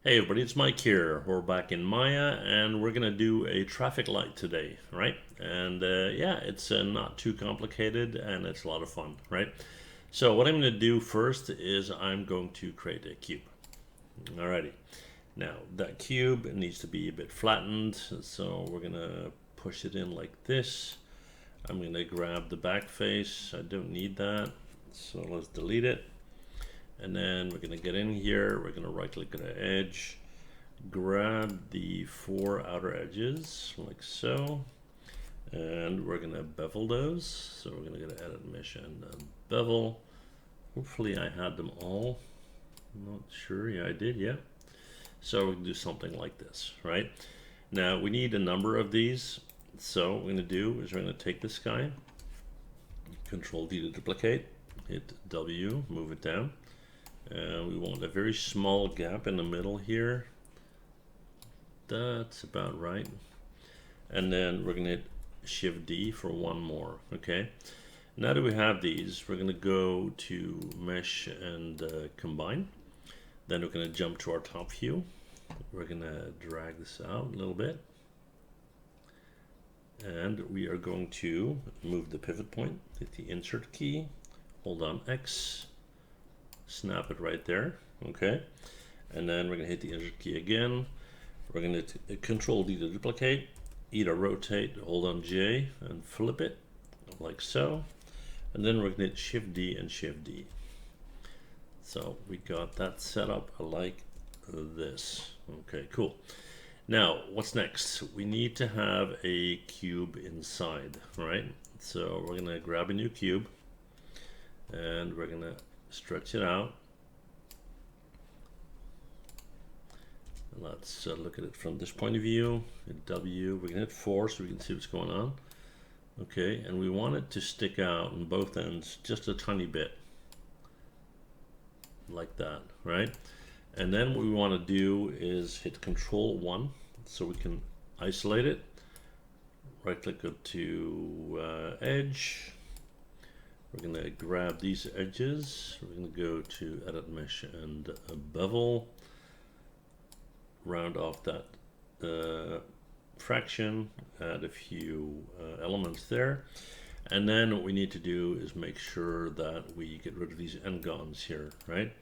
Hey everybody, it's Mike here. We're back in Maya and we're gonna do a traffic light today, right? And yeah, it's not too complicated and it's a lot of fun, right? So what I'm gonna do first is I'm going to create a cube. Alrighty. Now that cube needs to be a bit flattened, so we're gonna push it in like this. I'm gonna grab the back face. I don't need that, so let's delete it. And then we're gonna get in here, we're gonna right click on the edge, grab the 4 outer edges like so, and we're gonna bevel those. So we're gonna go to edit mesh and bevel. Hopefully I had them all. I'm not sure. Yeah, I did. Yeah. So we can do something like this, right? Now we need a number of these. So what we're gonna do is we're gonna take this guy, Control D to duplicate, hit W, move it down. We want a very small gap in the middle here. That's about right. And then we're going to hit Shift D for one more. Okay. Now that we have these, we're going to go to Mesh and Combine. Then we're going to jump to our top view. We're going to drag this out a little bit. And we are going to move the pivot point, hit the Insert key, hold on X, snap it right there. Okay. And then we're going to hit the Insert key again. We're going to Control D to duplicate, E to rotate, hold on J and flip it like so. And then we're going to hit Shift D and Shift D. So we got that set up like this. Okay, cool. Now, what's next? We need to have a cube inside, right? So we're going to grab a new cube and we're going to stretch it out. Let's look at it from this point of view. Hit W, we're gonna hit 4 so we can see what's going on. Okay, and we want it to stick out on both ends just a tiny bit. Like that, right? And then what we want to do is hit Control 1 so we can isolate it. Right click up to edge. We're gonna grab these edges. We're gonna go to Edit Mesh and Bevel. Round off that fraction, add a few elements there, and then what we need to do is make sure that we get rid of these n-gons here, right?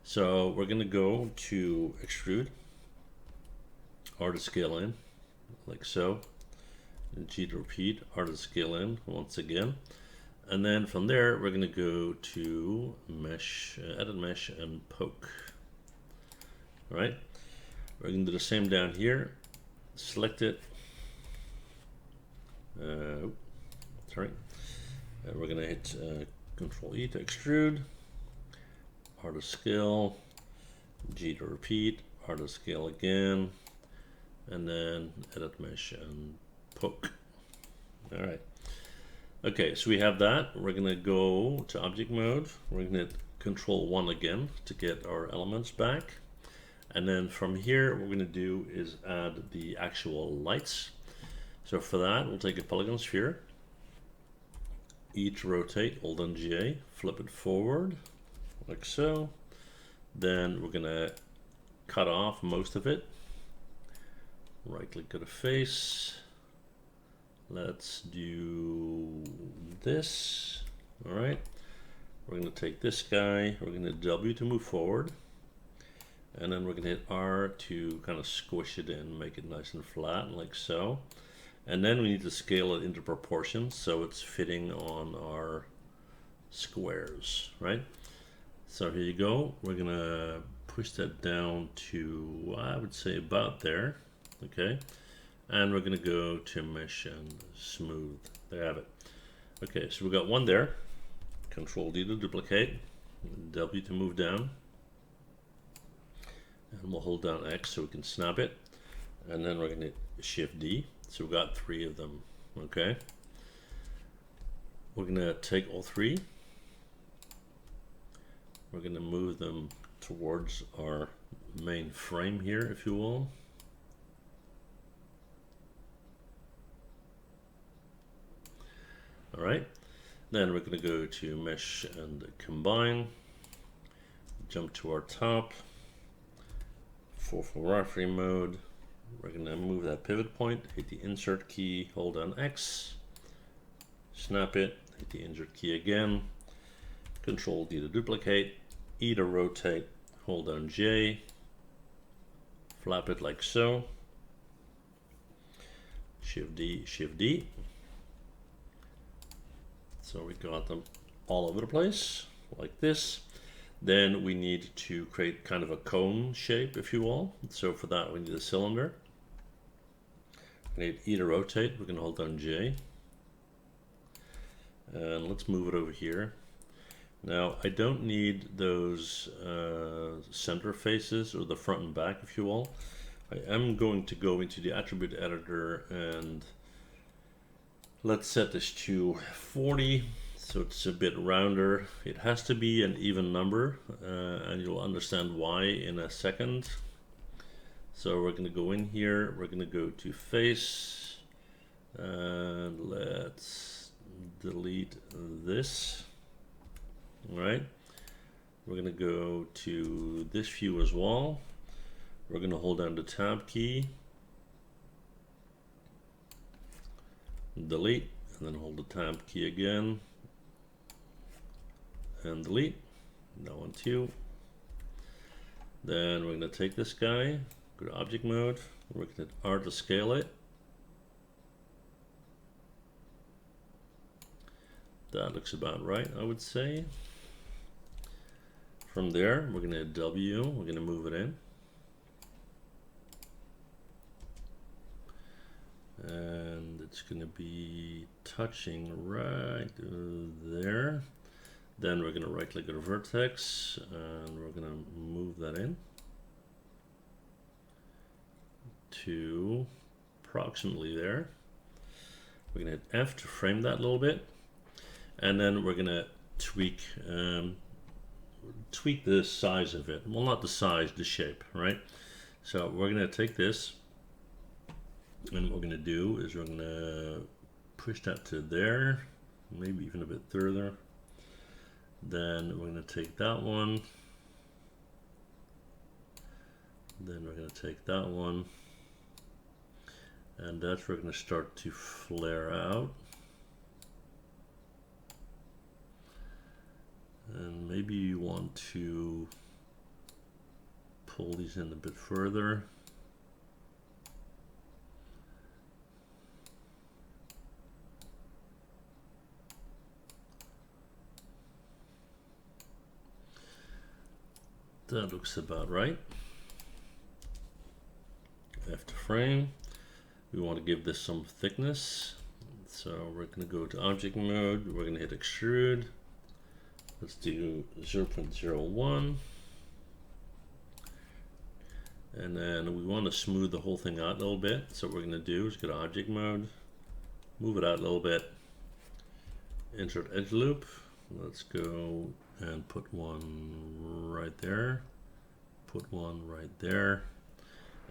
So we're going to go to extrude, R to scale in, like so, and G to repeat, R to scale in once again, and then from there we're going to go to mesh, edit mesh and poke, all right? We're going to do the same down here. Select it. Sorry. We're going to hit Control E to extrude, R to scale, G to repeat, R to scale again, and then edit mesh and poke. All right. Okay, so we have that. We're going to go to object mode. We're going to hit Control 1 again to get our elements back. And then from here, what we're going to do is add the actual lights. So for that, we'll take a polygon sphere, E to rotate, hold on J, flip it forward, like so. Then we're going to cut off most of it. Right click on the face. Let's do this. All right. We're going to take this guy, we're going to W to move forward. And then we're going to hit R to kind of squish it in, make it nice and flat, like so. And then we need to scale it into proportions so it's fitting on our squares, right? So here you go. We're going to push that down to, I would say, about there, okay? And we're going to go to mesh and smooth. There you have it. Okay, so we got one there. Control D to duplicate, W to move down. And we'll hold down X so we can snap it. And then we're going to hit Shift D. So we've got 3 of them. Okay. We're going to take all 3. We're going to move them towards our main frame here, if you will. All right. Then we're going to go to Mesh and Combine. Jump to our top. for referee mode, we're going to move that pivot point, hit the insert key, hold down X, snap it, hit the insert key again, Control D to duplicate, E to rotate, hold down J, flap it like so, Shift D, Shift D. So we got them all over the place, like this. Then we need to create kind of a cone shape, if you will. So for that, we need a cylinder. We need E to rotate. We're going to hold down J. And let's move it over here. Now, I don't need those center faces, or the front and back, if you will. I am going to go into the attribute editor and let's set this to 40. So it's a bit rounder. It has to be an even number, and you'll understand why in a second. So we're going to go in here, we're going to go to face, and let's delete this. All right, we're going to go to this view as well. We're going to hold down the tab key, delete, and then hold the tab key again, and delete. That one too. Then we're going to take this guy, go to object mode, we're going to R to scale it. That looks about right, I would say. From there, we're going to hit W, we're going to move it in. And it's going to be touching right there. Then we're going to right click on vertex and we're going to move that in to approximately there. We're going to hit F to frame that a little bit, and then we're going to tweak the size of it. Well, not the size, the shape, right? So we're going to take this, and what we're going to do is we're going to push that to there, maybe even a bit further. Then we're going to take that one. Then we're going to take that one. And that's where we're going to start to flare out. And maybe you want to pull these in a bit further. That looks about right. F to frame. We want to give this some thickness. So we're going to go to object mode. We're going to hit extrude. Let's do 0.01. And then we want to smooth the whole thing out a little bit. So what we're going to do is go to object mode, move it out a little bit, insert edge loop. Let's go and put one right there, put one right there,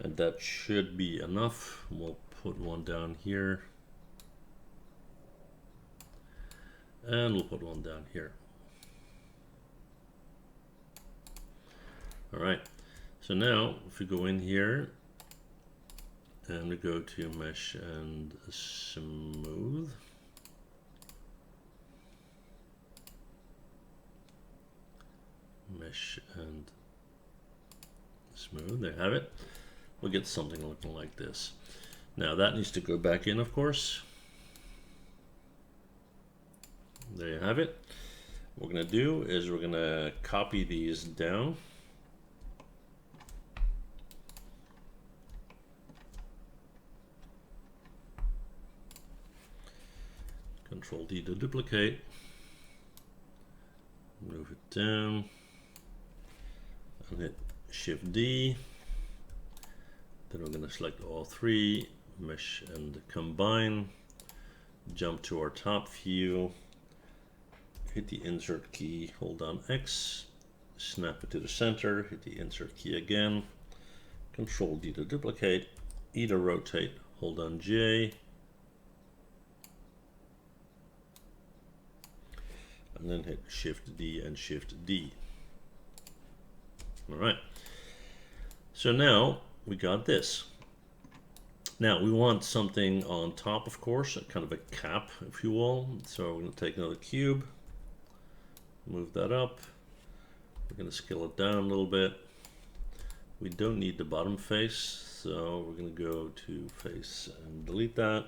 and that should be enough. We'll put one down here, and we'll put one down here. All right, so now if we go in here and we go to mesh and smooth, mesh and smooth, there you have it. We'll get something looking like this. Now that needs to go back in, of course. There you have it. What we're going to do is we're going to copy these down. Control D to duplicate. Move it down. And hit Shift D. Then we're going to select all three, mesh and combine, jump to our top view, hit the insert key, hold down X, snap it to the center, hit the insert key again, Control D to duplicate, E to rotate, hold down J, and then hit Shift D and Shift D. All right. So now we got this. Now we want something on top, of course, a kind of a cap, if you will. So we're going to take another cube, move that up. We're going to scale it down a little bit. We don't need the bottom face, so we're going to go to face and delete that.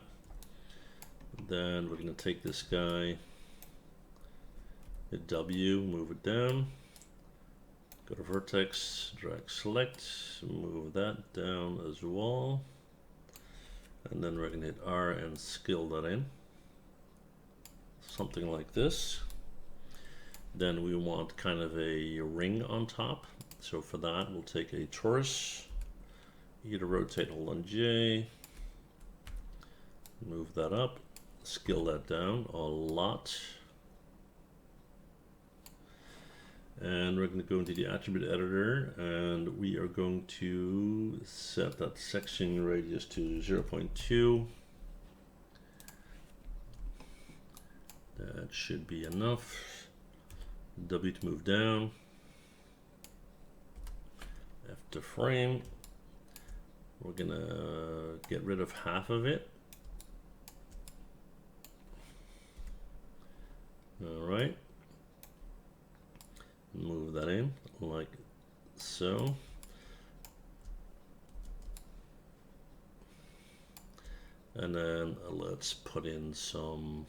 Then we're going to take this guy, hit W, move it down, go to vertex, drag select, move that down as well. And then we're going to hit R and scale that in. Something like this. Then we want kind of a ring on top. So for that, we'll take a torus, E to rotate, hold on J, move that up, scale that down a lot. And we're going to go into the attribute editor, and we are going to set that section radius to 0.2. That should be enough. W to move down. F to frame. We're going to get rid of half of it. All right. Move that in like so. And then let's put in some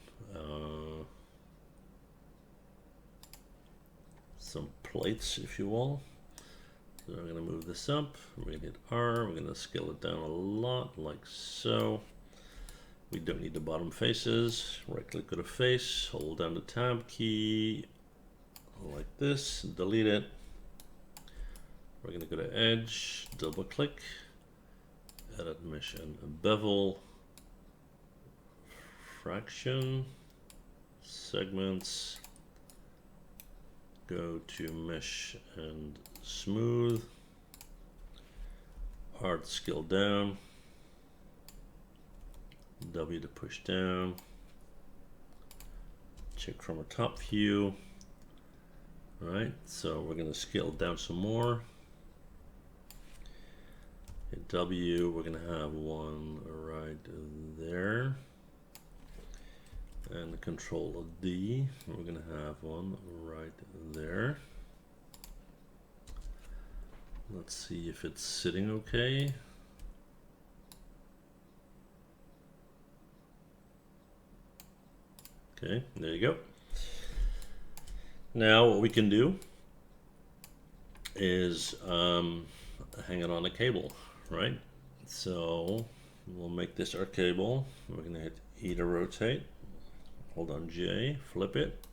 plates, if you will. So I'm going to move this up. We're going to hit R. We're going to scale it down a lot, like so. We don't need the bottom faces. Right click on a face, hold down the tab key, like this, delete it. We're going to go to edge, double click, edit mesh and bevel, fraction, segments, go to mesh and smooth, hard scale down, W to push down, check from our top view. All right, so we're going to scale down some more. Hit W, we're going to have one right there. And Control D, we're going to have one right there. Let's see if it's sitting okay. Okay, there you go. Now what we can do is hang it on a cable, right? So we'll make this our cable. We're going to hit E to rotate. Hold on J, flip it.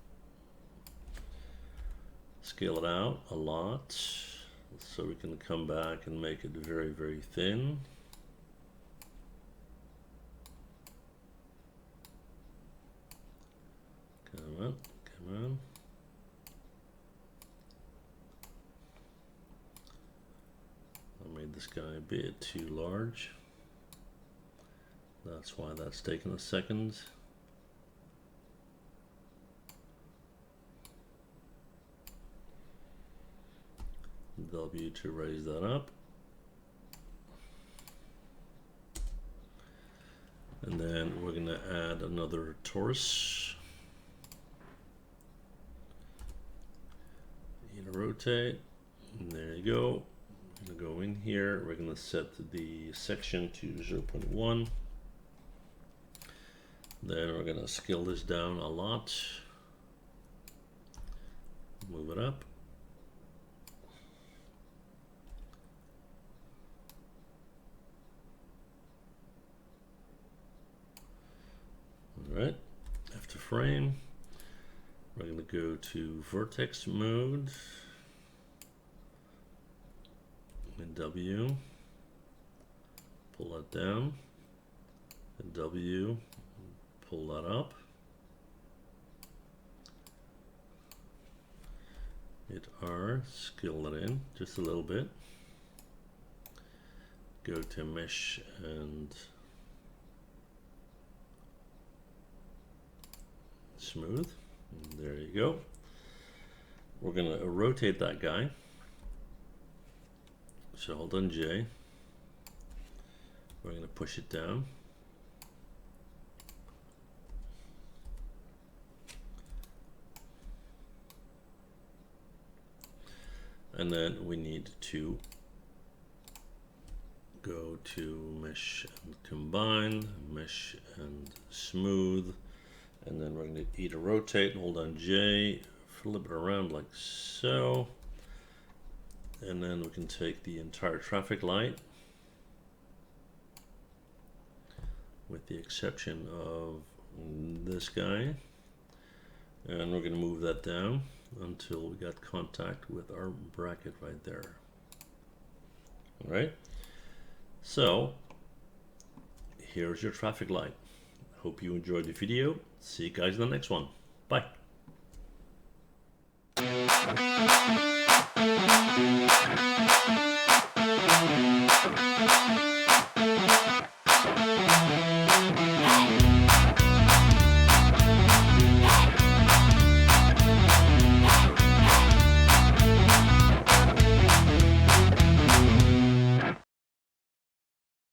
Scale it out a lot so we can come back and make it very, very thin. Come on, come on. I made this guy a bit too large. That's why that's taken a second. W to raise that up. And then we're going to add another torus. You know, rotate. And there you go. We're going to go in here. We're going to set the section to 0.1. Then we're going to scale this down a lot. Move it up. All right, after frame, we're going to go to vertex mode and W, pull that down, and W, pull that up, hit R, scale that in just a little bit, go to mesh and smooth. And there you go. We're going to rotate that guy So hold on J. We're going to push it down. And then we need to go to mesh and combine, mesh and smooth, and then we're going to either rotate, hold on J, flip it around like so, and then we can take the entire traffic light, with the exception of this guy, and we're going to move that down until we got contact with our bracket right there. All right, so here's your traffic light. Hope you enjoyed the video. See you guys in the next one. Bye.